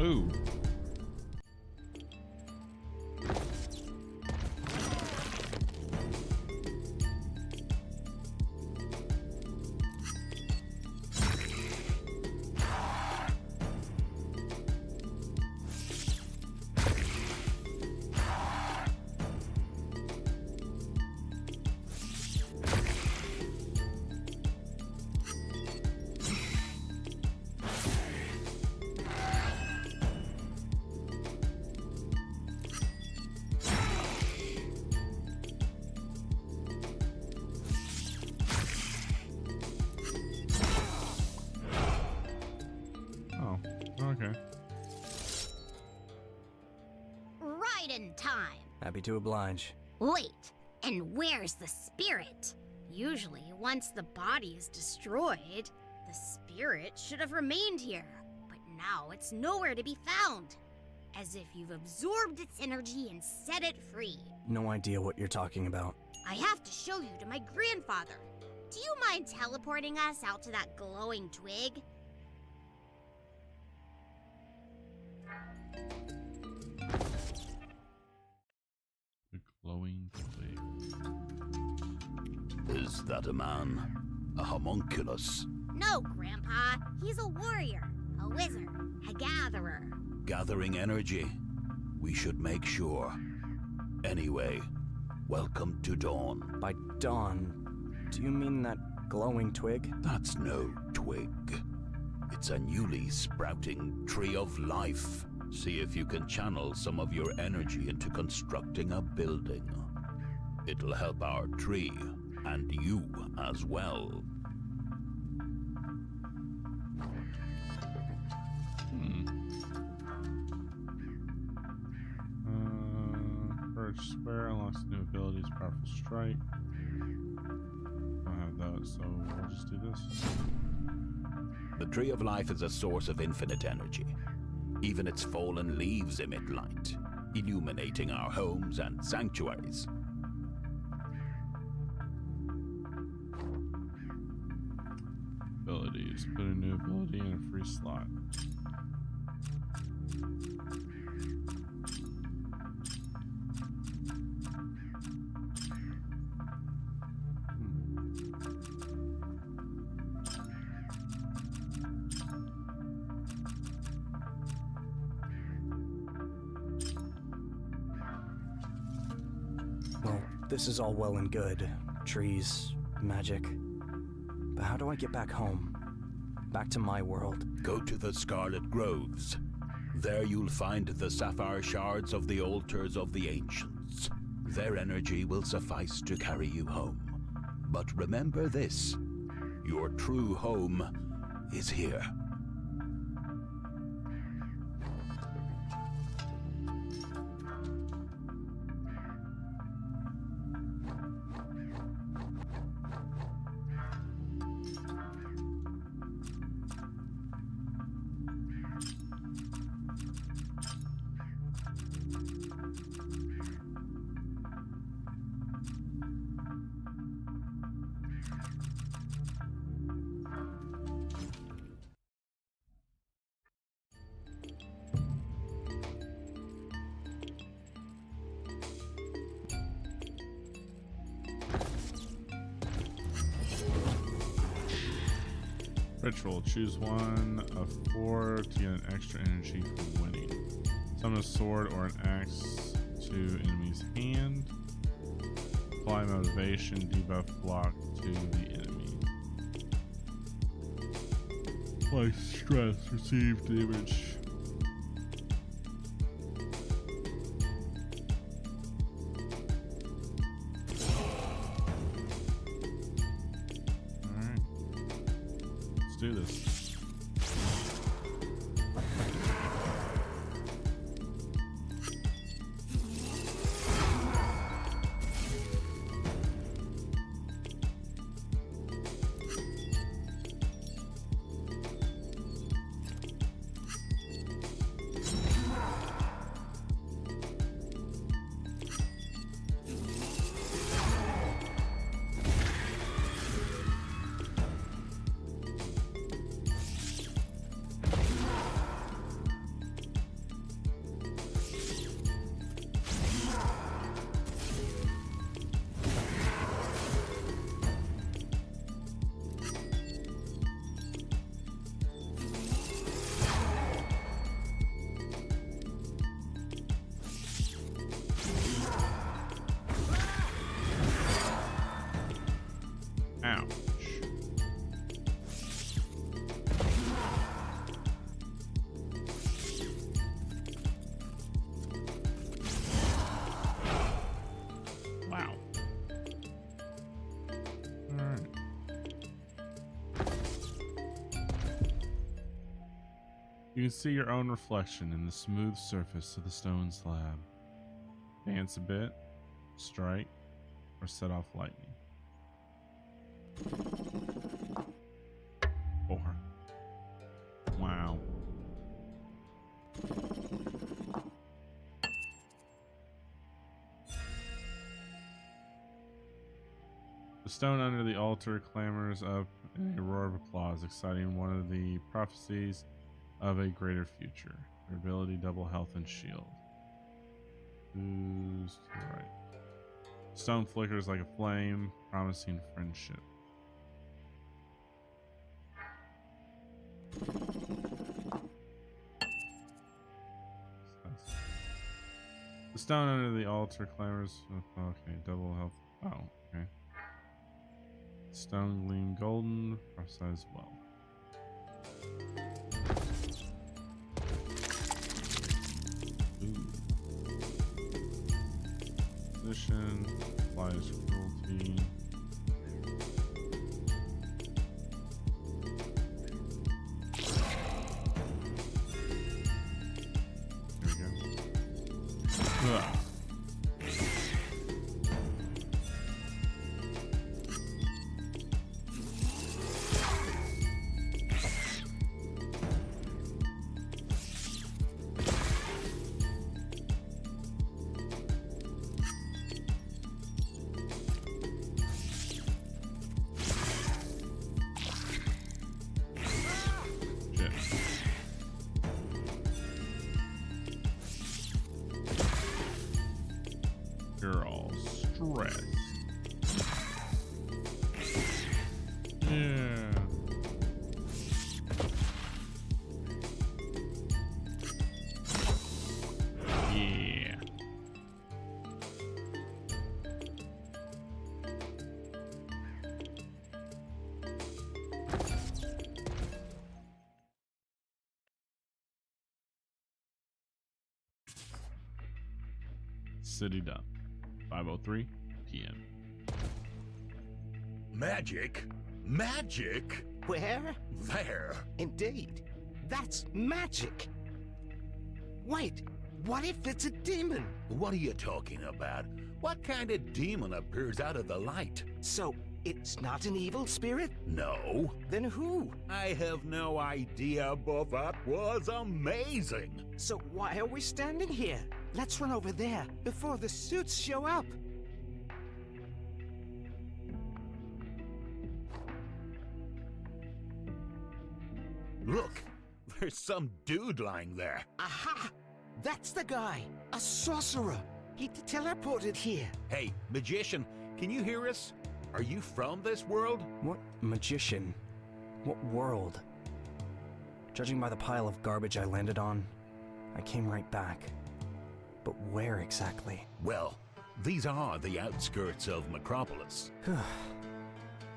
Ooh. Okay. Right in time. Happy to oblige. Wait, and where's the spirit? Usually, once the body is destroyed, the spirit should have remained here. But now it's nowhere to be found. As if you've absorbed its energy and set it free. No idea what you're talking about. I have to show you to my grandfather. Do you mind teleporting us out to that glowing twig? The glowing twig. Is that a man? A homunculus? No, Grandpa. He's a warrior, a wizard, a gatherer. Gathering energy. We should make sure. Anyway, welcome to Dawn. By dawn, do you mean that glowing twig? That's no twig. It's a newly sprouting tree of life. See if you can channel some of your energy into constructing a building. It'll help our tree, and you as well. Courage Square unlocks new abilities, Powerful Strike. Don't have that, so we'll just do this. The Tree of Life is a source of infinite energy. Even its fallen leaves emit light, illuminating our homes and sanctuaries. Abilities. Put a new ability in a free slot. Well, this is all well and good. Trees, magic. But how do I get back home? Back to my world? Go to the Scarlet Groves. There you'll find the sapphire shards of the altars of the ancients. Their energy will suffice to carry you home. But remember this, your true home is here. Ritual. Choose one of 4 to get an extra energy for winning. Summon a sword or an axe to enemy's hand. Apply motivation, debuff block to the enemy. Apply stress, receive damage. Let's do this. You can see your own reflection in the smooth surface of the stone slab. Dance a bit, strike, or set off lightning. 4. Wow. The stone under the altar clamors up in a roar of applause, exciting one of the prophecies of a greater future. Your ability, double health and shield. Who's to the right? Stone flickers like a flame, promising friendship. The stone under the altar clamors. Okay, double health. Oh, okay. Stone gleam golden, prophesies well. Ooh. Position, applies cruelty. Here we go. Ugh. You're all stressed. Yeah. Yeah. City dump. 5:03 p.m. Magic? Magic? Where? There. Indeed. That's magic. Wait, what if it's a demon? What are you talking about? What kind of demon appears out of the light? So, it's not an evil spirit? No. Then who? I have no idea, but that was amazing. So why are we standing here? Let's run over there before the suits show up. Look, there's some dude lying there. Aha! That's the guy! A sorcerer! He teleported here. Hey, magician, can you hear us? Are you from this world? What magician? What world? Judging by the pile of garbage I landed on, I came right back. But where exactly? Well, these are the outskirts of Macropolis.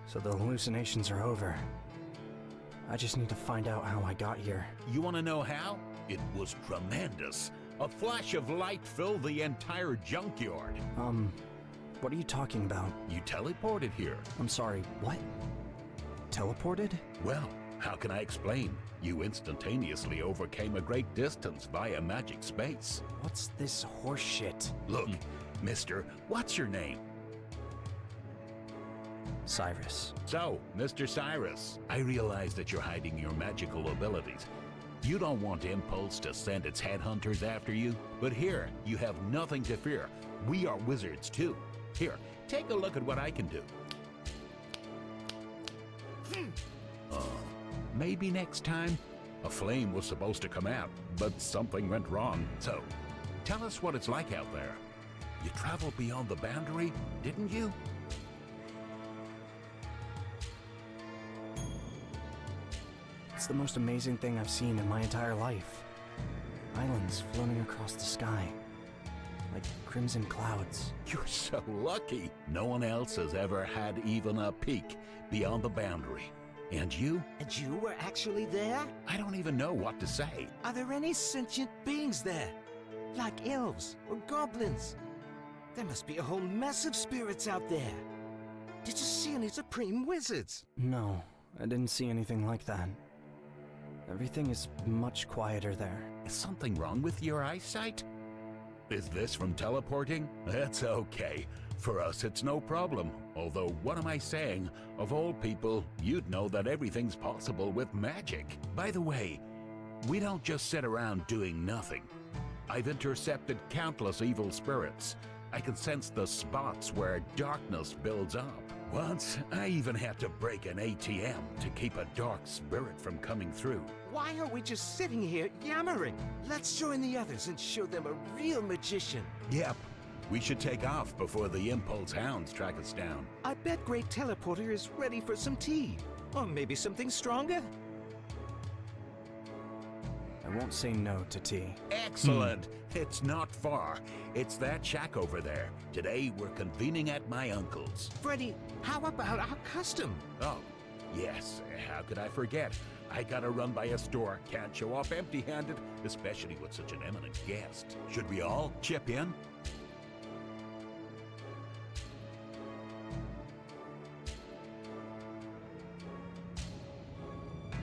So the hallucinations are over. I just need to find out how I got here. You want to know how? It was tremendous. A flash of light filled the entire junkyard. What are you talking about? You teleported here. I'm sorry, what? Teleported? Well, how can I explain? You instantaneously overcame a great distance via magic space. What's this horse shit? Look, mister, what's your name? Cyrus. So, Mr. Cyrus, I realize that you're hiding your magical abilities. You don't want Impulse to send its headhunters after you, but here, you have nothing to fear. We are wizards too. Here, take a look at what I can do. Maybe next time? A flame was supposed to come out, but something went wrong. So, tell us what it's like out there. You traveled beyond the boundary, didn't you? It's the most amazing thing I've seen in my entire life. Islands floating across the sky, like crimson clouds. You're so lucky. No one else has ever had even a peek beyond the boundary. And you? And you were actually there? I don't even know what to say. Are there any sentient beings there? Like elves or goblins? There must be a whole mess of spirits out there. Did you see any supreme wizards? No, I didn't see anything like that. Everything is much quieter there. Is something wrong with your eyesight? Is this from teleporting? That's okay. For us, it's no problem. Although, what am I saying? Of all people, you'd know that everything's possible with magic. By the way, we don't just sit around doing nothing. I've intercepted countless evil spirits. I can sense the spots where darkness builds up. Once, I even had to break an ATM to keep a dark spirit from coming through. Why are we just sitting here yammering? Let's join the others and show them a real magician. Yep, we should take off before the Impulse Hounds track us down. I bet Great Teleporter is ready for some tea. Or maybe something stronger? I won't say no to tea. Excellent! It's not far. It's that shack over there. Today we're convening at my uncle's. Freddy, how about our custom? Oh, yes. How could I forget? I gotta run by a store. Can't show off empty-handed, especially with such an eminent guest. Should we all chip in?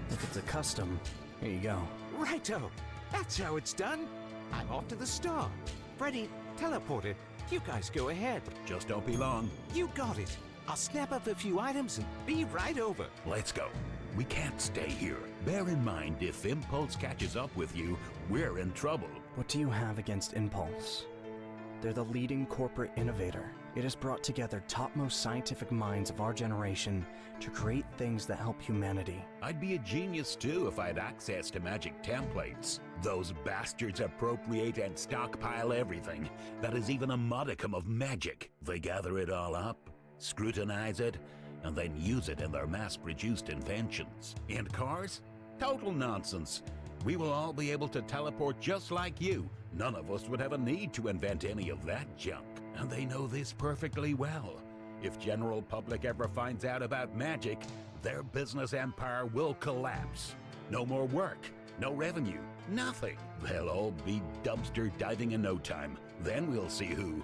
If it's a custom, here you go. Righto! That's how it's done. I'm off to the store. Freddy, Teleporter, you guys go ahead. Just don't be long. You got it. I'll snap up a few items and be right over. Let's go. We can't stay here. Bear in mind, if Impulse catches up with you, we're in trouble. What do you have against Impulse? They're the leading corporate innovator. It has brought together topmost scientific minds of our generation to create things that help humanity. I'd be a genius too if I had access to magic templates. Those bastards appropriate and stockpile everything that is even a modicum of magic. They gather it all up, scrutinize it, and then use it in their mass-produced inventions. And cars? Total nonsense. We will all be able to teleport just like you. None of us would have a need to invent any of that junk. And they know this perfectly well. If general public ever finds out about magic, their business empire will collapse. No more work, no revenue, nothing. They'll all be dumpster diving in no time. Then we'll see who.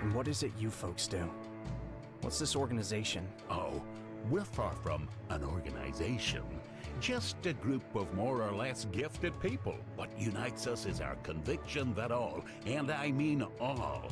And what is it you folks do? What's this organization? Oh, we're far from an organization. Just a group of more or less gifted people. What unites us is our conviction that all, and I mean all,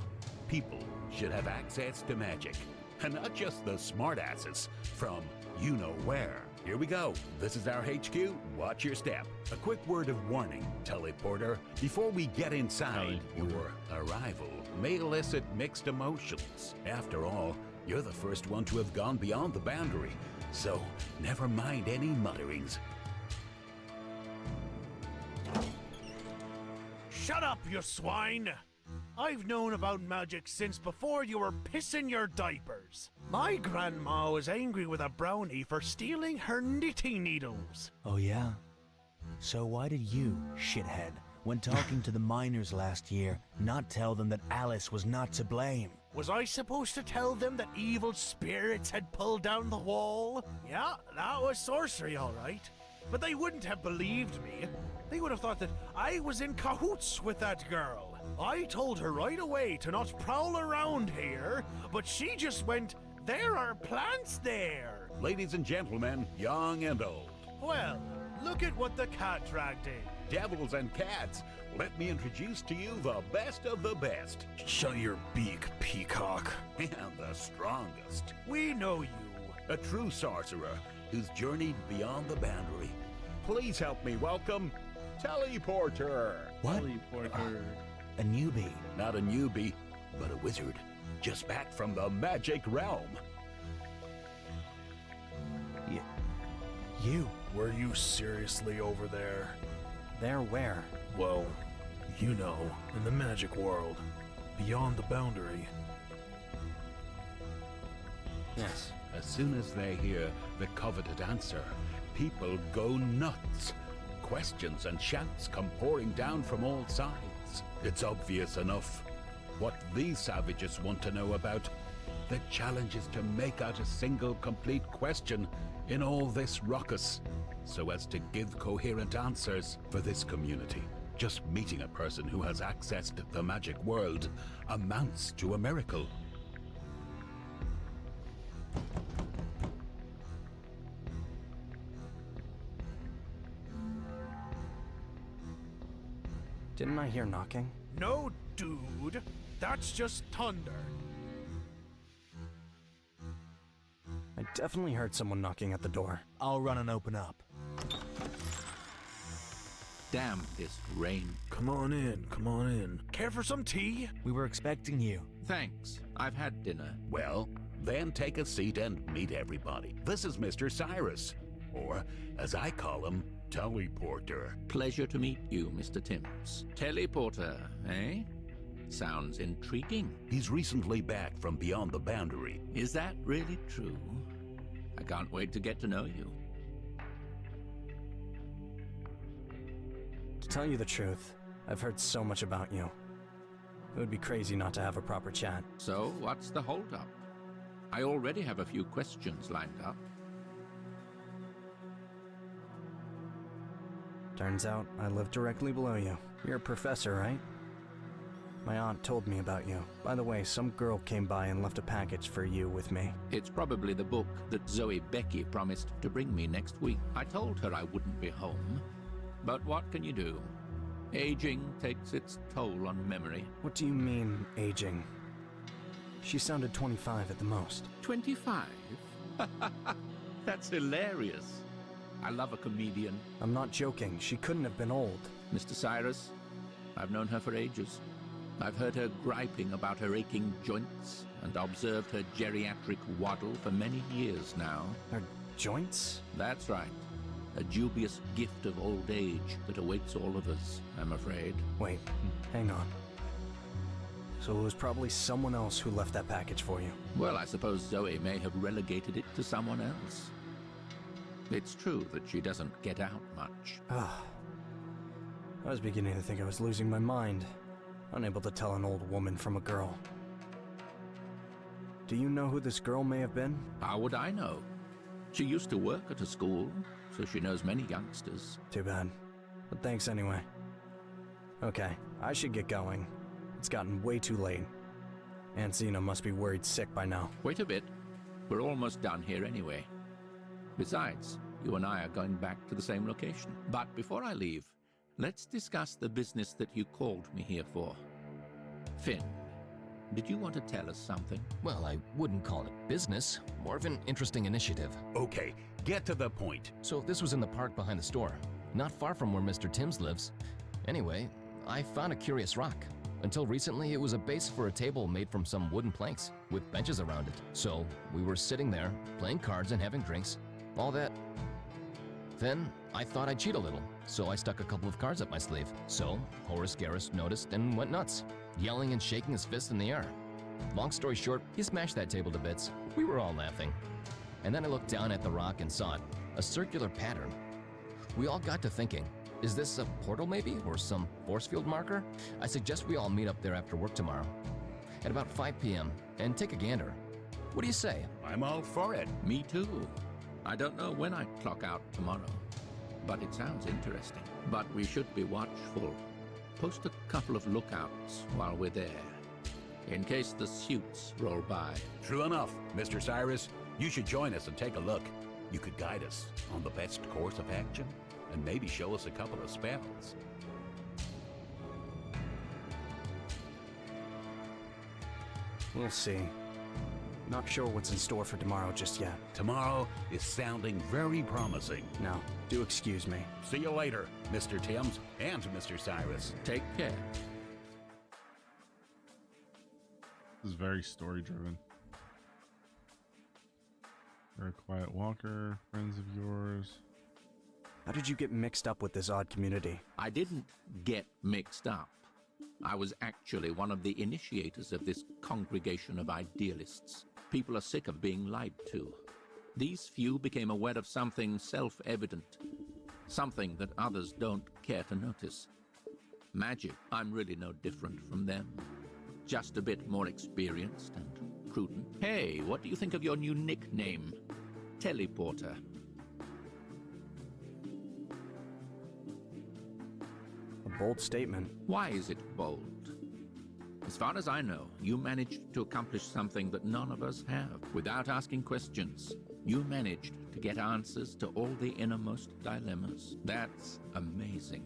people should have access to magic. And not just the smartasses from you-know-where. Here we go. This is our HQ. Watch your step. A quick word of warning, Teleporter. Before we get inside, your arrival may elicit mixed emotions. After all, you're the first one to have gone beyond the boundary. So, never mind any mutterings. Shut up, you swine! I've known about magic since before you were pissing your diapers. My grandma was angry with a brownie for stealing her knitting needles. Oh yeah? So why did you, shithead, when talking to the miners last year, not tell them that Alice was not to blame? Was I supposed to tell them that evil spirits had pulled down the wall? Yeah, that was sorcery, all right. But they wouldn't have believed me. They would have thought that I was in cahoots with that girl. I told her right away to not prowl around here, but she just went, "There are plants there." Ladies and gentlemen, young and old. Well, look at what the cat dragged in. Devils and cats, let me introduce to you the best of the best. Shut your beak, peacock. And the strongest. We know you. A true sorcerer who's journeyed beyond the boundary. Please help me welcome Teleporter. What? Teleporter. A newbie? Not a newbie, but a wizard. Just back from the magic realm. You? Were you seriously over there? There where? Well, you know, in the magic world, beyond the boundary. Yes. As soon as they hear the coveted answer, people go nuts. Questions and shouts come pouring down from all sides. It's obvious enough. What these savages want to know about, the challenge is to make out a single complete question in all this ruckus. so as to give coherent answers for this community. Just meeting a person who has accessed the magic world amounts to a miracle. Didn't I hear knocking? No, dude. That's just thunder. I definitely heard someone knocking at the door. I'll run and open up. Damn this rain. Come on in, come on in. Care for some tea? We were expecting you. Thanks. I've had dinner. Well, then take a seat and meet everybody. This is Mr. Cyrus, or as I call him, Teleporter. Pleasure to meet you, Mr. Timms. Teleporter, eh? Sounds intriguing. He's recently back from beyond the boundary. Is that really true? I can't wait to get to know you. To tell you the truth, I've heard so much about you. It would be crazy not to have a proper chat. So, what's the holdup? I already have a few questions lined up. Turns out I live directly below you. You're a professor, right? My aunt told me about you. By the way, some girl came by and left a package for you with me. It's probably the book that Zoe Becky promised to bring me next week. I told her I wouldn't be home. But what can you do? Aging takes its toll on memory. What do you mean, aging? She sounded 25 at the most. 25? That's hilarious. I love a comedian. I'm not joking. She couldn't have been old. Mr. Cyrus, I've known her for ages. I've heard her griping about her aching joints and observed her geriatric waddle for many years now. Her joints? That's right. A dubious gift of old age that awaits all of us, I'm afraid. Wait, hang on. So it was probably someone else who left that package for you. Well, I suppose Zoe may have relegated it to someone else. It's true that she doesn't get out much. Ah. I was beginning to think I was losing my mind, unable to tell an old woman from a girl. Do you know who this girl may have been? How would I know? She used to work at a school, so she knows many youngsters. Too bad. But thanks anyway. Okay, I should get going. It's gotten way too late. Aunt Zena must be worried sick by now. Wait a bit. We're almost done here anyway. Besides, you and I are going back to the same location. But before I leave, let's discuss the business that you called me here for. Finn, did you want to tell us something? Well, I wouldn't call it business, more of an interesting initiative. Okay, get to the point. So this was in the park behind the store, not far from where Mr. Timms lives. Anyway, I found a curious rock. Until recently, it was a base for a table made from some wooden planks, with benches around it. So we were sitting there, playing cards and having drinks, all that. Then I thought I'd cheat a little, so I stuck a couple of cards up my sleeve. So Horace Garris noticed and went nuts, yelling and shaking his fist in the air. Long story short, he smashed that table to bits. We were all laughing. And then I looked down at the rock and saw it, a circular pattern. We all got to thinking, is this a portal maybe, or some force field marker? I suggest we all meet up there after work tomorrow, at about 5 p.m., and take a gander. What do you say? I'm all for it. Me too. I don't know when I clock out tomorrow, but it sounds interesting. But we should be watchful. Post a couple of lookouts while we're there, in case the suits roll by. True enough, Mr. Cyrus. You should join us and take a look. You could guide us on the best course of action, and maybe show us a couple of spells. We'll see. Not sure what's in store for tomorrow just yet. Tomorrow is sounding very promising. Now, do excuse me. See you later, Mr. Timms and Mr. Cyrus. Take care. This is very story driven. You're a quiet walker, friends of yours. How did you get mixed up with this odd community? I didn't get mixed up. I was actually one of the initiators of this congregation of idealists. People are sick of being lied to. These few became aware of something self-evident, something that others don't care to notice. Magic, I'm really no different from them. Just a bit more experienced and prudent. Hey, what do you think of your new nickname? Teleporter. Bold statement. Why is it bold? As far as I know, you managed to accomplish something that none of us have. Without asking questions, you managed to get answers to all the innermost dilemmas. That's amazing.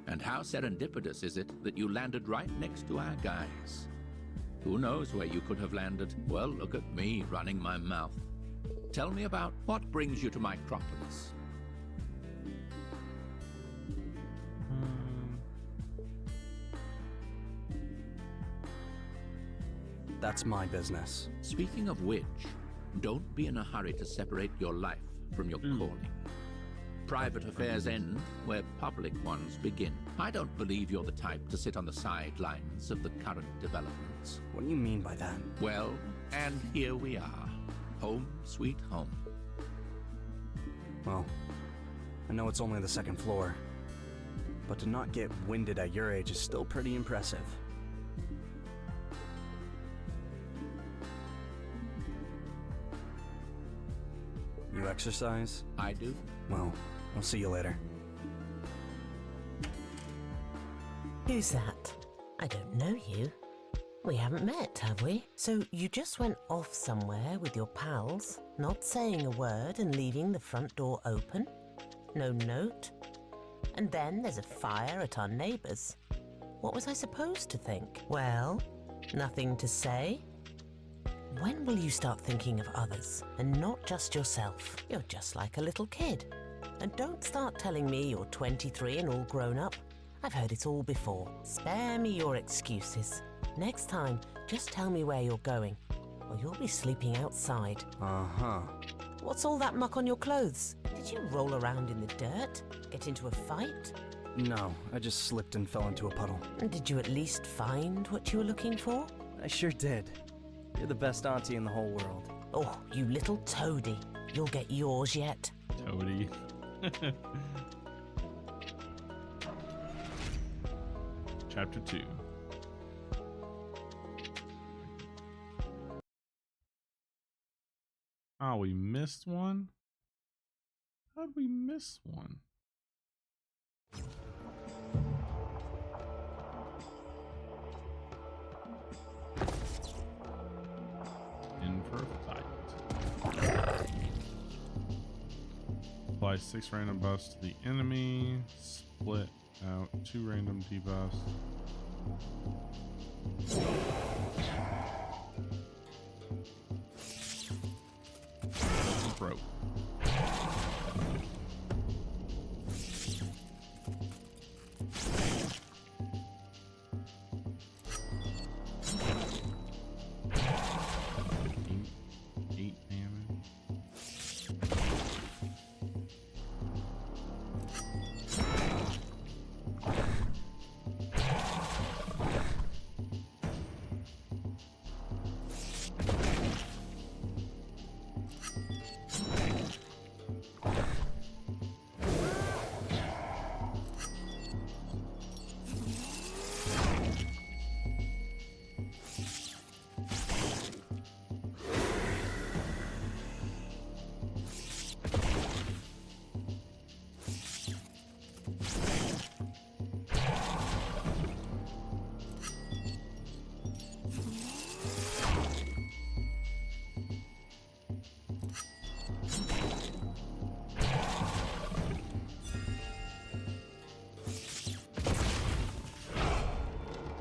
And how serendipitous is it that you landed right next to our guys? Who knows where you could have landed? Well, look at me running my mouth. Tell me about what brings you to Micropolis. That's my business. Speaking of which, don't be in a hurry to separate your life from your calling. Private affairs end where public ones begin. I don't believe you're the type to sit on the sidelines of the current developments. What do you mean by that? Well, and here we are. Home sweet home. Well, I know it's only the second floor, but to not get winded at your age is still pretty impressive. You exercise? I do. Well, I'll see you later. Who's that? I don't know you. We haven't met, have we? So you just went off somewhere with your pals, not saying a word and leaving the front door open? No note? And then there's a fire at our neighbour's. What was I supposed to think? Well, nothing to say? When will you start thinking of others and not just yourself? You're just like a little kid. And don't start telling me you're 23 and all grown up. I've heard it all before. Spare me your excuses. Next time, just tell me where you're going, or you'll be sleeping outside. Uh-huh. What's all that muck on your clothes? Did you roll around in the dirt? Get into a fight? No, I just slipped and fell into a puddle. And did you at least find what you were looking for? I sure did. You're the best auntie in the whole world. Oh, you little toady. You'll get yours yet. Toady. Chapter 2. Oh, we missed one? How'd we miss one? Imperfect. Apply 6 random buffs to the enemy. Split out 2 random debuffs. Broke. Eight damage.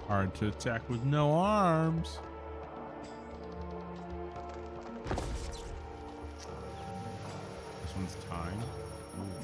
Hard to attack with no arms. This one's timed. Ooh.